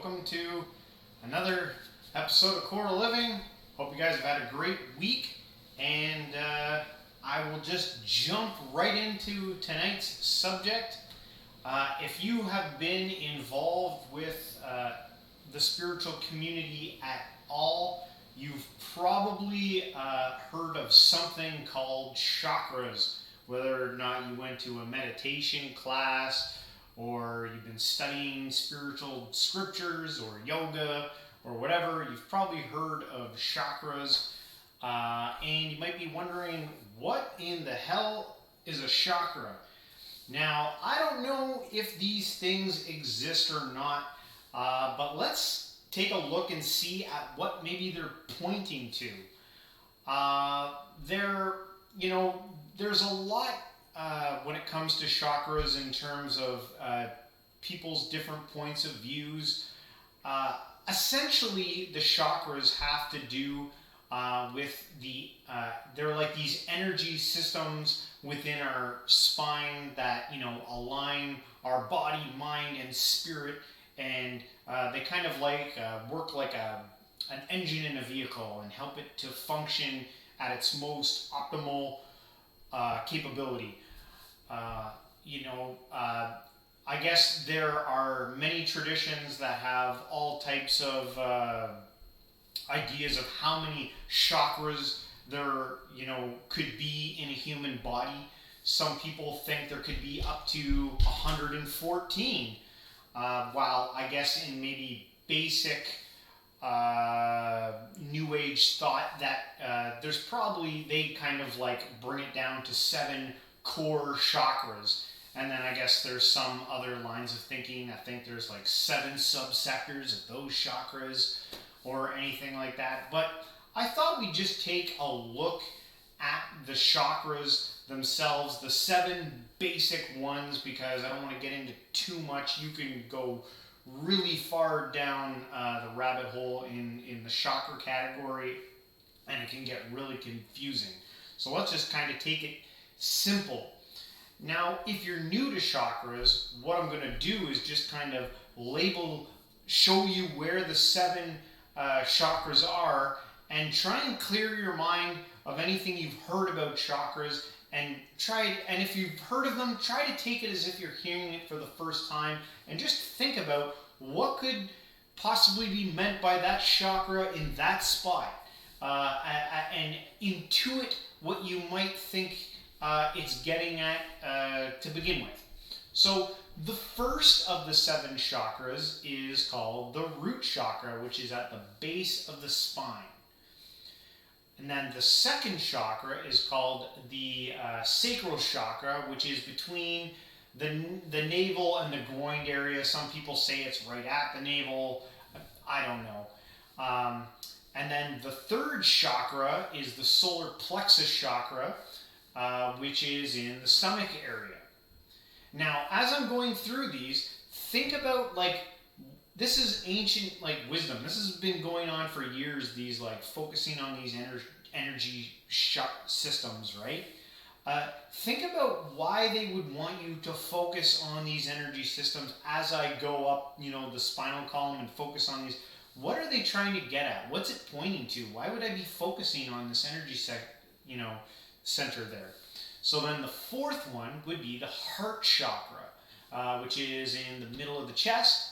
welcome to another episode of Core Living. Hope you guys have had a great week, and I will just jump right into tonight's subject. If you have been involved with the spiritual community at all, you've probably heard of something called chakras, whether or not you went to a meditation class or you've been studying spiritual scriptures or yoga or whatever. You've probably heard of chakras, and you might be wondering, what in the hell is a chakra? Now, I don't know if these things exist or not, but let's take a look and see at what maybe they're pointing to. There's a lot when it comes to chakras in terms of people's different points of views. Essentially, the chakras have to do with they're like these energy systems within our spine that, align our body, mind, and spirit, and they kind of work like an engine in a vehicle and help it to function at its most optimal capability. I guess there are many traditions that have all types of ideas of how many chakras there, could be in a human body. Some people think there could be up to 114, while I guess in maybe basic New Age thought that there's probably, they kind of bring it down to 7 core chakras. And then I guess there's some other lines of thinking. I think there's 7 subsectors of those chakras or anything like that. But I thought we'd just take a look at the chakras themselves, the 7 basic ones, because I don't want to get into too much. You can go really far down the rabbit hole in the chakra category, and it can get really confusing. So let's just kind of take it simple. Now, if you're new to chakras, what I'm going to do is just kind of show you where the 7 chakras are, and try and clear your mind of anything you've heard about chakras, and if you've heard of them, try to take it as if you're hearing it for the first time, and just think about what could possibly be meant by that chakra in that spot, and intuit what you might think it's getting at to begin with. So the first of the 7 chakras is called the root chakra, which is at the base of the spine. And then the second chakra is called the sacral chakra, which is between the navel and the groin area. Some people say it's right at the navel. I don't know. And then the third chakra is the solar plexus chakra, which is in the stomach area. Now, as I'm going through these, think about this is ancient wisdom. This has been going on for years, these focusing on these energy systems, right? Think about why they would want you to focus on these energy systems as I go up, the spinal column, and focus on these. What are they trying to get at? What's it pointing to? Why would I be focusing on this energy center there? So then the fourth one would be the heart chakra, which is in the middle of the chest.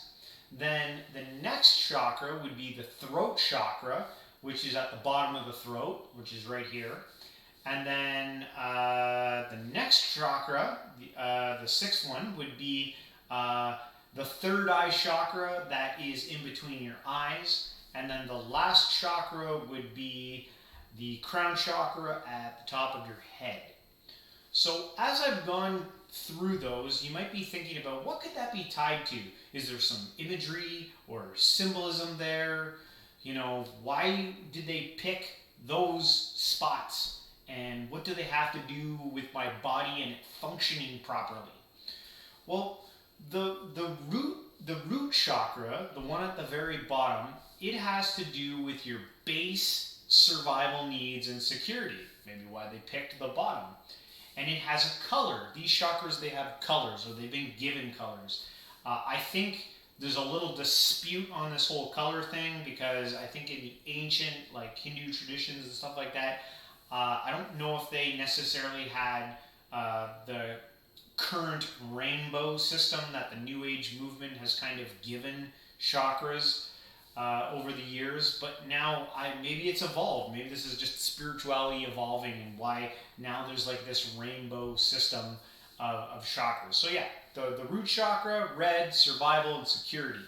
Then the next chakra would be the throat chakra, which is at the bottom of the throat, which is right here. And then the next chakra, the sixth one, would be the third eye chakra, that is in between your eyes. And then the last chakra would be the crown chakra at the top of your head. So as I've gone through those, you might be thinking about, what could that be tied to? Is there some imagery or symbolism there? Why did they pick those spots? And what do they have to do with my body and it functioning properly? Well, the root chakra, the one at the very bottom, it has to do with your base survival needs and security. Maybe why they picked the bottom. And it has a color. These chakras, they have colors, or they've been given colors. I think there's a little dispute on this whole color thing, because I think in ancient like Hindu traditions and stuff like that, I don't know if they necessarily had the current rainbow system that the New Age movement has kind of given chakras over the years. But now maybe it's evolved. Maybe this is just spirituality evolving, and why now there's like this rainbow system of chakras. So yeah, the root chakra, red, survival and security.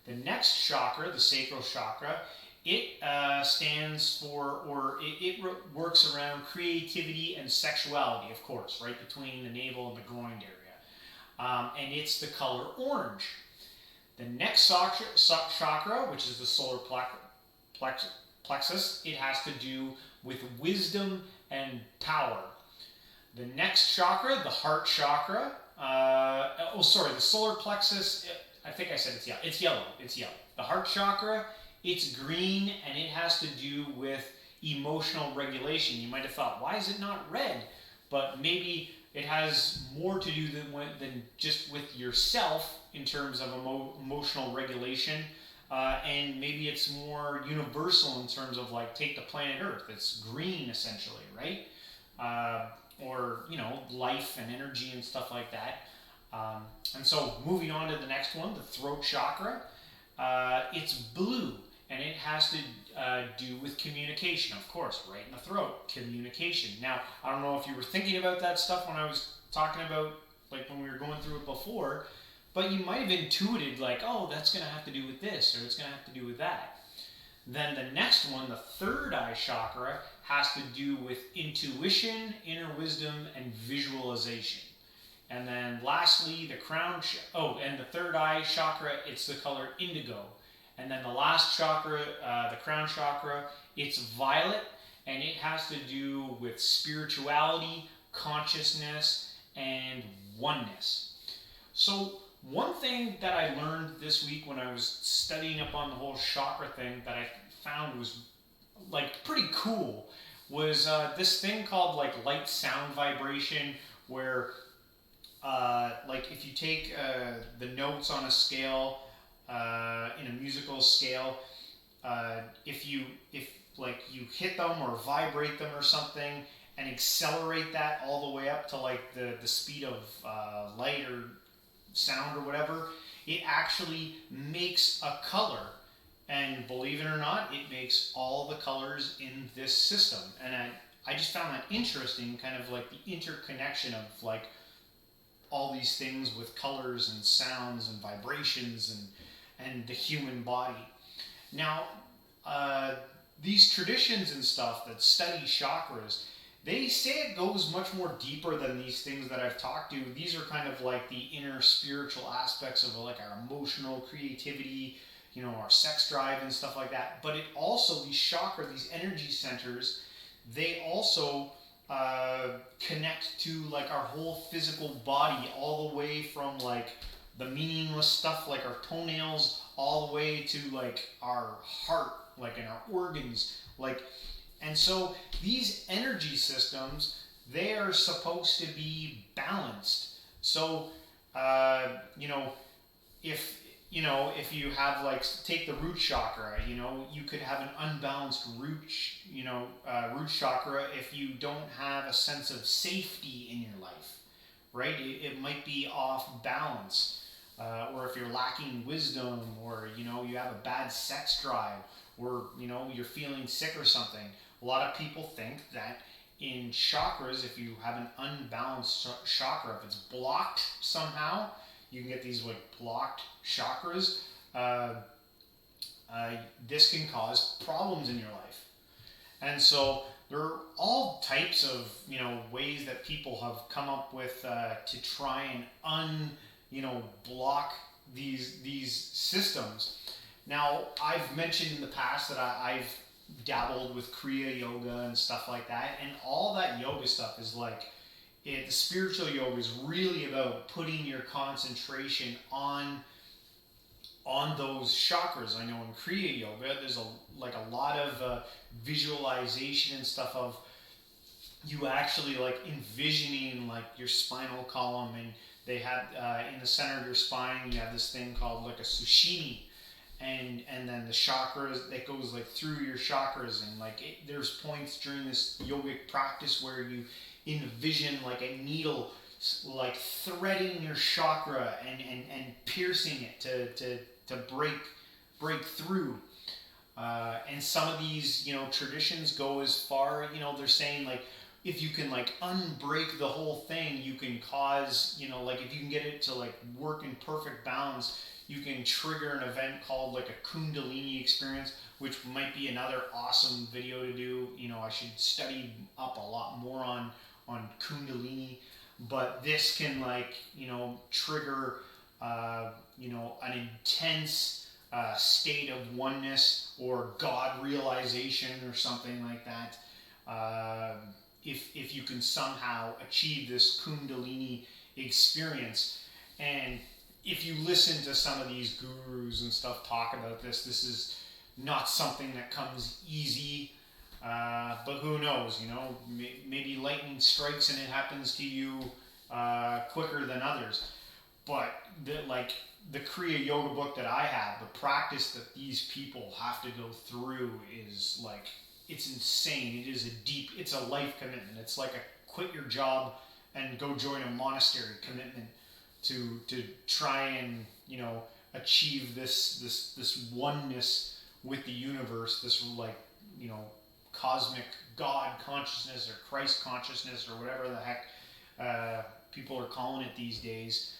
The next chakra, the sacral chakra, it stands for, or it works around creativity and sexuality, of course, right between the navel and the groin area. And it's the color orange. The next chakra, which is the solar plexus, it has to do with wisdom and power. The next chakra, the heart chakra, the solar plexus, I think I said it's yellow. It's yellow. The heart chakra, it's green, and it has to do with emotional regulation. You might have thought, why is it not red? But maybe it has more to do than just with yourself in terms of emotional regulation. And maybe it's more universal in terms of, like, take the planet Earth. It's green, essentially, right? Or, life and energy and stuff like that. And so moving on to the next one, the throat chakra, it's blue, and it has to do with communication, of course, right in the throat, communication. Now, I don't know if you were thinking about that stuff when I was talking about, like, when we were going through it before, but you might have intuited, like, oh, that's going to have to do with this, or it's going to have to do with that. Then the next one, the third eye chakra, has to do with intuition, inner wisdom, and visualization. And then lastly, the crown, and the third eye chakra, it's the color indigo. And then the last chakra, the crown chakra, it's violet, and it has to do with spirituality, consciousness, and oneness. So one thing that I learned this week when I was studying up on the whole chakra thing that I found was, like, pretty cool was this thing called, like, light sound vibration, where like, if you take the notes on a scale, in a musical scale, if you hit them or vibrate them or something and accelerate that all the way up to, like, the speed of light or sound or whatever, it actually makes a color. And believe it or not, it makes all the colors in this system. And I just found that interesting, kind of like the interconnection of, like, all these things with colors and sounds and vibrations and the human body. Now, these traditions and stuff that study chakras, they say it goes much more deeper than these things that I've talked to. These are kind of like the inner spiritual aspects of, like, our emotional creativity, our sex drive and stuff like that. But it also, these chakras, these energy centers, they also connect to, like, our whole physical body, all the way from, like, the meaningless stuff like our toenails, all the way to, like, our heart, like, in our organs, like. And so these energy systems, they are supposed to be balanced. So if you have, like, take the root chakra, you could have an unbalanced root chakra if you don't have a sense of safety in your life, right? It might be off balance, or if you're lacking wisdom, or, you have a bad sex drive, or, you're feeling sick or something. A lot of people think that in chakras, if you have an unbalanced chakra, if it's blocked somehow, you can get these, like, blocked chakras. This can cause problems in your life. And so there are all types of, ways that people have come up with to try and block these systems. Now, I've mentioned in the past that I've dabbled with Kriya yoga and stuff like that, and all that yoga stuff is like, the spiritual yoga is really about putting your concentration on those chakras. I know in Kriya yoga, there's a lot of visualization and stuff of you actually, like, envisioning, like, your spinal column, and they had in the center of your spine, you have this thing called like a sushimi, and then the chakras that goes like through your chakras, and like there's points during this yogic practice where you envision like a needle like threading your chakra and piercing it to break through. And some of these, traditions go as far, they're saying like if you can like unbreak the whole thing, you can cause, like if you can get it to like work in perfect balance, you can trigger an event called like a Kundalini experience, which might be another awesome video to do. I should study up a lot more on Kundalini, but this can like, trigger, an intense state of oneness or God realization or something like that. If you can somehow achieve this Kundalini experience. And if you listen to some of these gurus and stuff talk about this, this is not something that comes easy. But who knows, maybe lightning strikes and it happens to you quicker than others. But the Kriya Yoga book that I have, the practice that these people have to go through is like, it's insane. It's a life commitment. It's like a quit your job and go join a monastery commitment to try and, achieve this oneness with the universe, this like, cosmic God consciousness or Christ consciousness or whatever the heck people are calling it these days.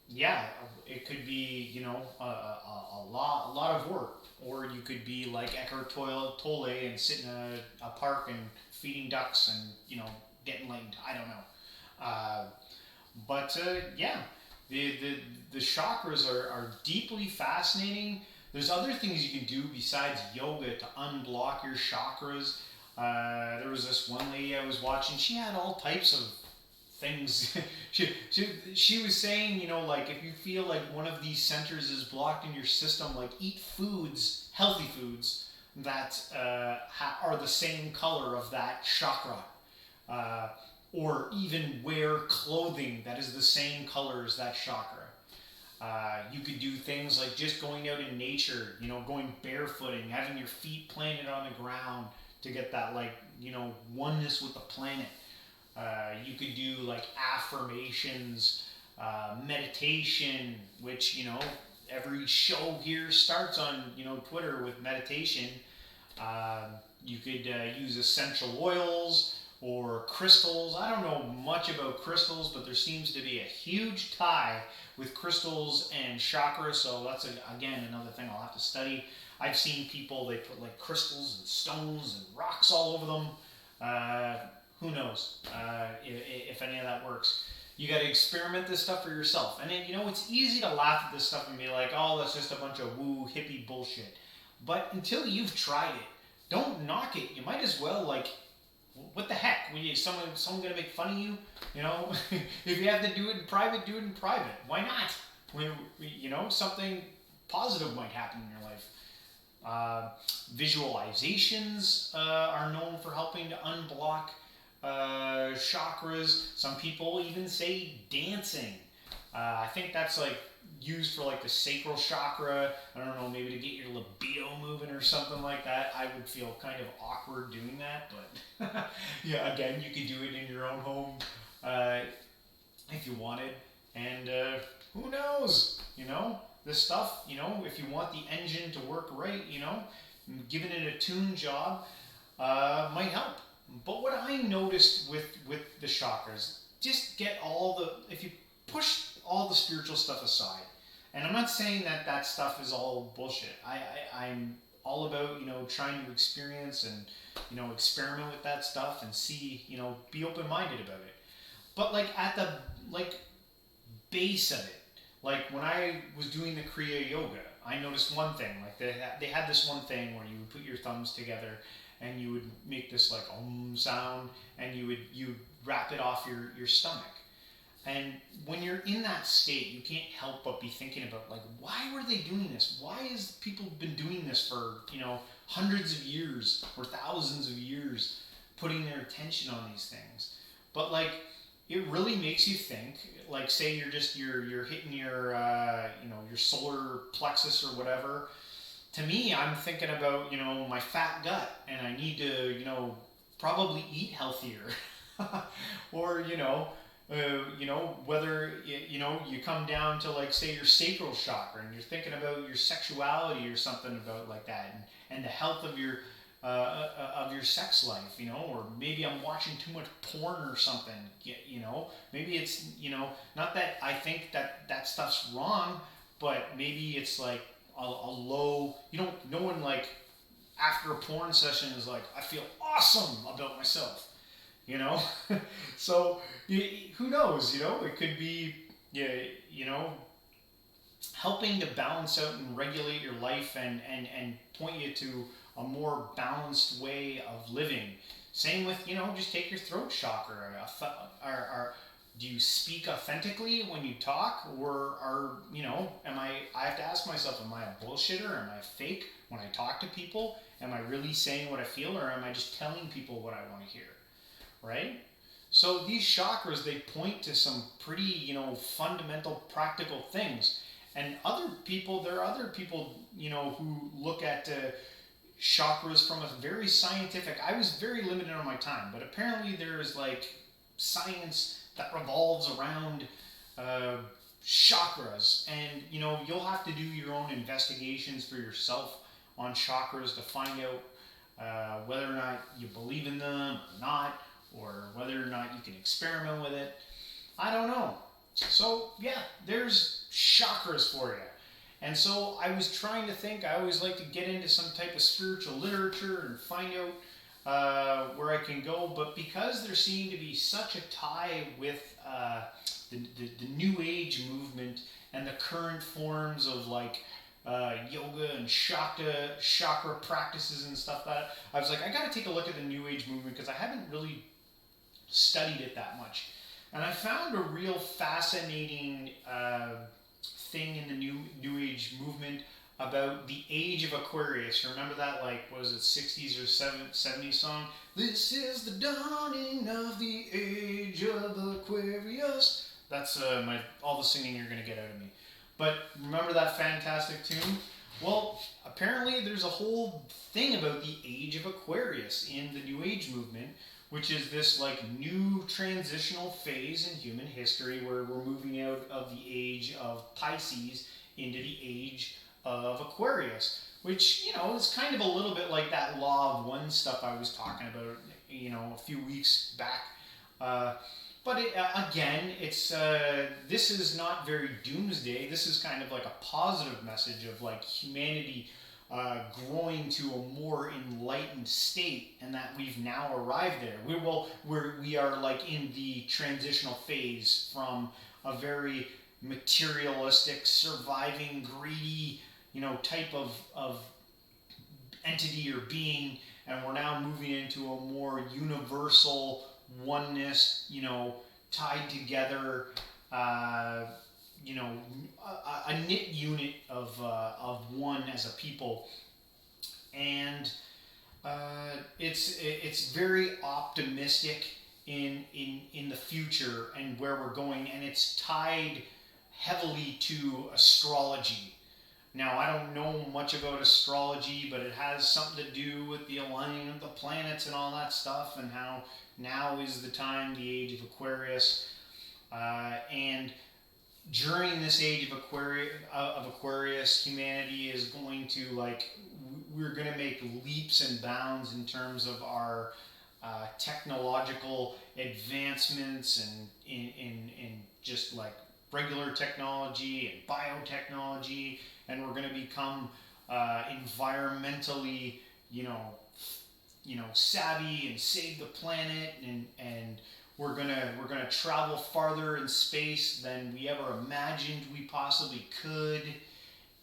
Yeah, it could be, a lot of work, or you could be like Eckhart Tolle and sit in a park and feeding ducks and, get enlightened. I don't know. But yeah, the chakras are deeply fascinating. There's other things you can do besides yoga to unblock your chakras. There was this one lady I was watching. She had all types of things. she was saying, like if you feel like one of these centers is blocked in your system, like eat foods, healthy foods that are the same color of that chakra. Or even wear clothing that is the same color as that chakra. You could do things like just going out in nature, going barefooting, having your feet planted on the ground to get that like, oneness with the planet. You could do like affirmations, meditation, which, every show here starts on, Twitter with meditation. You could use essential oils or crystals. I don't know much about crystals, but there seems to be a huge tie with crystals and chakra, so that's again another thing I'll have to study. I've seen people, they put like crystals and stones and rocks all over them. Who knows if any of that works. You got to experiment this stuff for yourself. And then, it's easy to laugh at this stuff and be like, oh, that's just a bunch of woo hippie bullshit. But until you've tried it, don't knock it. You might as well, like, what the heck? When someone gonna make fun of you, if you have to do it in private, do it in private. Why not? When something positive might happen in your life. Visualizations are known for helping to unblock chakras. Some people even say dancing. I think that's like used for like the sacral chakra. I don't know, maybe to get your libido moving or something like that. I would feel kind of awkward doing that, but yeah, again, you could do it in your own home if you wanted. And who knows? This stuff, if you want the engine to work right, giving it a tune job might help. But what I noticed with the chakras, just get if you push all the spiritual stuff aside, and I'm not saying that stuff is all bullshit. I'm all about, trying to experience and, experiment with that stuff and see, be open-minded about it. But like at the, base of it, like when I was doing the Kriya Yoga, I noticed one thing, like they had this one thing where you would put your thumbs together and you would make this like om sound, and you would wrap it off your stomach. And when you're in that state, you can't help but be thinking about like, why were they doing this? Why has people been doing this for, hundreds of years or thousands of years, putting their attention on these things? But like, it really makes you think. Like, say you're hitting your your solar plexus or whatever. To me, I'm thinking about my fat gut, and I need to probably eat healthier, or whether you come down to, like, say, your sacral chakra, and you're thinking about your sexuality or something about like that, and the health of your sex life, or maybe I'm watching too much porn or something, maybe it's, not that I think that stuff's wrong, but maybe it's like a low, no one, like, after a porn session is like, I feel awesome about myself, you know? So, who knows, it could be, yeah, helping to balance out and regulate your life, and point you to a more balanced way of living. Same with, just take your throat chakra. Do you speak authentically when you talk, or I have to ask myself, am I a bullshitter? Am I fake when I talk to people? Am I really saying what I feel, or am I just telling people what I want to hear? Right? So these chakras, they point to some pretty, fundamental, practical things. And there are other people, who look at chakras from a very scientific. I was very limited on my time, but apparently there's, like, science that revolves around chakras, and you'll have to do your own investigations for yourself on chakras to find out whether or not you believe in them or not, or whether or not you can experiment with it. I don't know. So yeah, there's chakras for you. And so I was trying to think. I always like to get into some type of spiritual literature and find out where I can go. But because there seemed to be such a tie with the New Age movement and the current forms of, like, yoga and chakra practices and stuff like that, I was like, I got to take a look at the New Age movement, because I haven't really studied it that much. And I found a real fascinating thing in the New Age movement about the age of Aquarius. Remember that, like, what was it, 60s or 70s song? This is the dawning of the age of Aquarius. That's all the singing you're going to get out of me. But remember that fantastic tune? Well, apparently there's a whole thing about the age of Aquarius in the New Age movement, which is this, like, new transitional phase in human history where we're moving out of the age of Pisces into the age of Aquarius, which, is kind of a little bit like that law of one stuff I was talking about, a few weeks back. But again, it's this is not very doomsday. This is kind of like a positive message of, like, humanity growing to a more enlightened state, and that we've now arrived there. We are, like, in the transitional phase from a very materialistic, surviving, greedy, type of entity or being, and we're now moving into a more universal oneness, tied together, a knit unit of one as a people, and it's very optimistic in the future and where we're going, and it's tied heavily to astrology. Now, I don't know much about astrology, but it has something to do with the aligning of the planets and all that stuff, and how now is the time, the age of Aquarius, and during this age of Aquarius, humanity is going to, like, we're going to make leaps and bounds in terms of our technological advancements, and in just, like, regular technology and biotechnology, and we're going to become environmentally, savvy and save the planet, and we're gonna travel farther in space than we ever imagined we possibly could.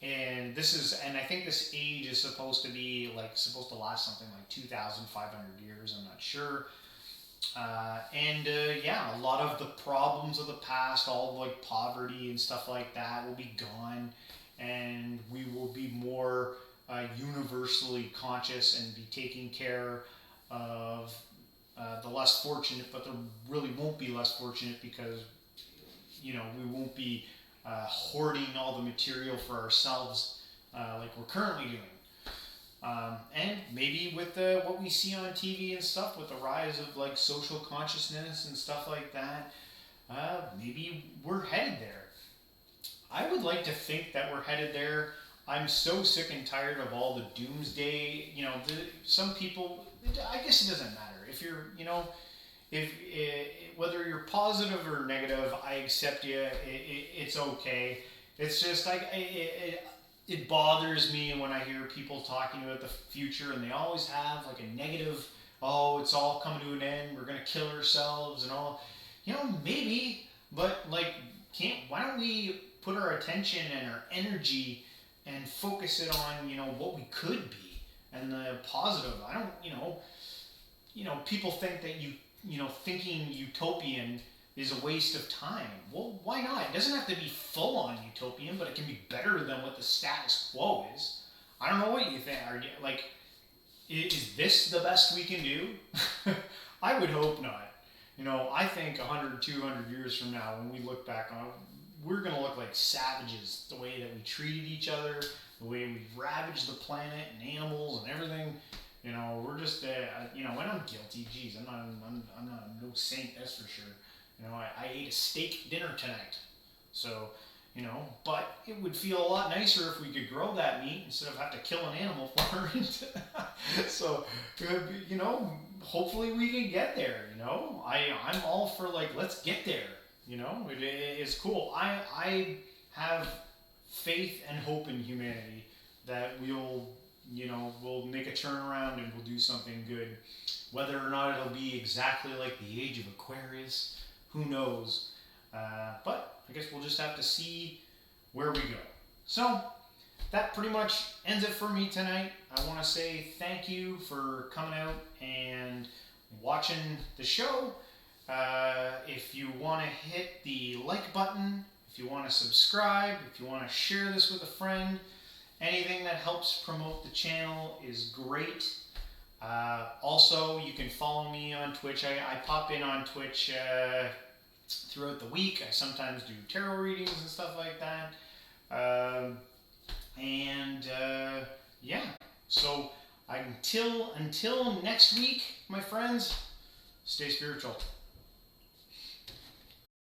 And I think this age is supposed to last something like 2,500 years. I'm not sure. A lot of the problems of the past, all, like, poverty and stuff like that, will be gone, and we will be more universally conscious and be taking care of the less fortunate, but there really won't be less fortunate because we won't be hoarding all the material for ourselves like we're currently doing. And maybe with what we see on TV and stuff, with the rise of like social consciousness and stuff like that, maybe we're headed there. I would like to think that we're headed there. I'm so sick and tired of all the doomsday. Some people. I guess it doesn't matter if you're. If whether you're positive or negative, I accept you. It's okay. It's just like it bothers me when I hear people talking about the future and they always have like a negative. Oh, it's all coming to an end. We're gonna kill ourselves and all. Maybe, but like, why don't we put our attention and our energy and focus it on what we could be and the positive. I don't. People think that thinking utopian is a waste of time. Well, why not? It doesn't have to be full on utopian, but it can be better than what the status quo is. I don't know what you think. Is this the best we can do? I would hope not. I think 100, 200 years from now, when we look back on it, we're going to look like savages. The way that we treated each other, the way we ravaged the planet and animals and everything. We're just, and I'm guilty. Jeez, I'm not no saint, that's for sure. I ate a steak dinner tonight. So, but it would feel a lot nicer if we could grow that meat instead of have to kill an animal for it. So, hopefully we can get there, I'm all for let's get there, it's cool. I have faith and hope in humanity that we'll make a turnaround and we'll do something good. Whether or not it'll be exactly like the age of Aquarius, who knows? But I guess we'll just have to see where we go. So that pretty much ends it for me tonight. I want to say thank you for coming out and watching the show. If you want to hit the like button, if you want to subscribe, if you want to share this with a friend, anything that helps promote the channel is great. Also, you can follow me on Twitch. I pop in on Twitch throughout the week. I sometimes do tarot readings and stuff like that. Yeah. So until next week, my friends, stay spiritual.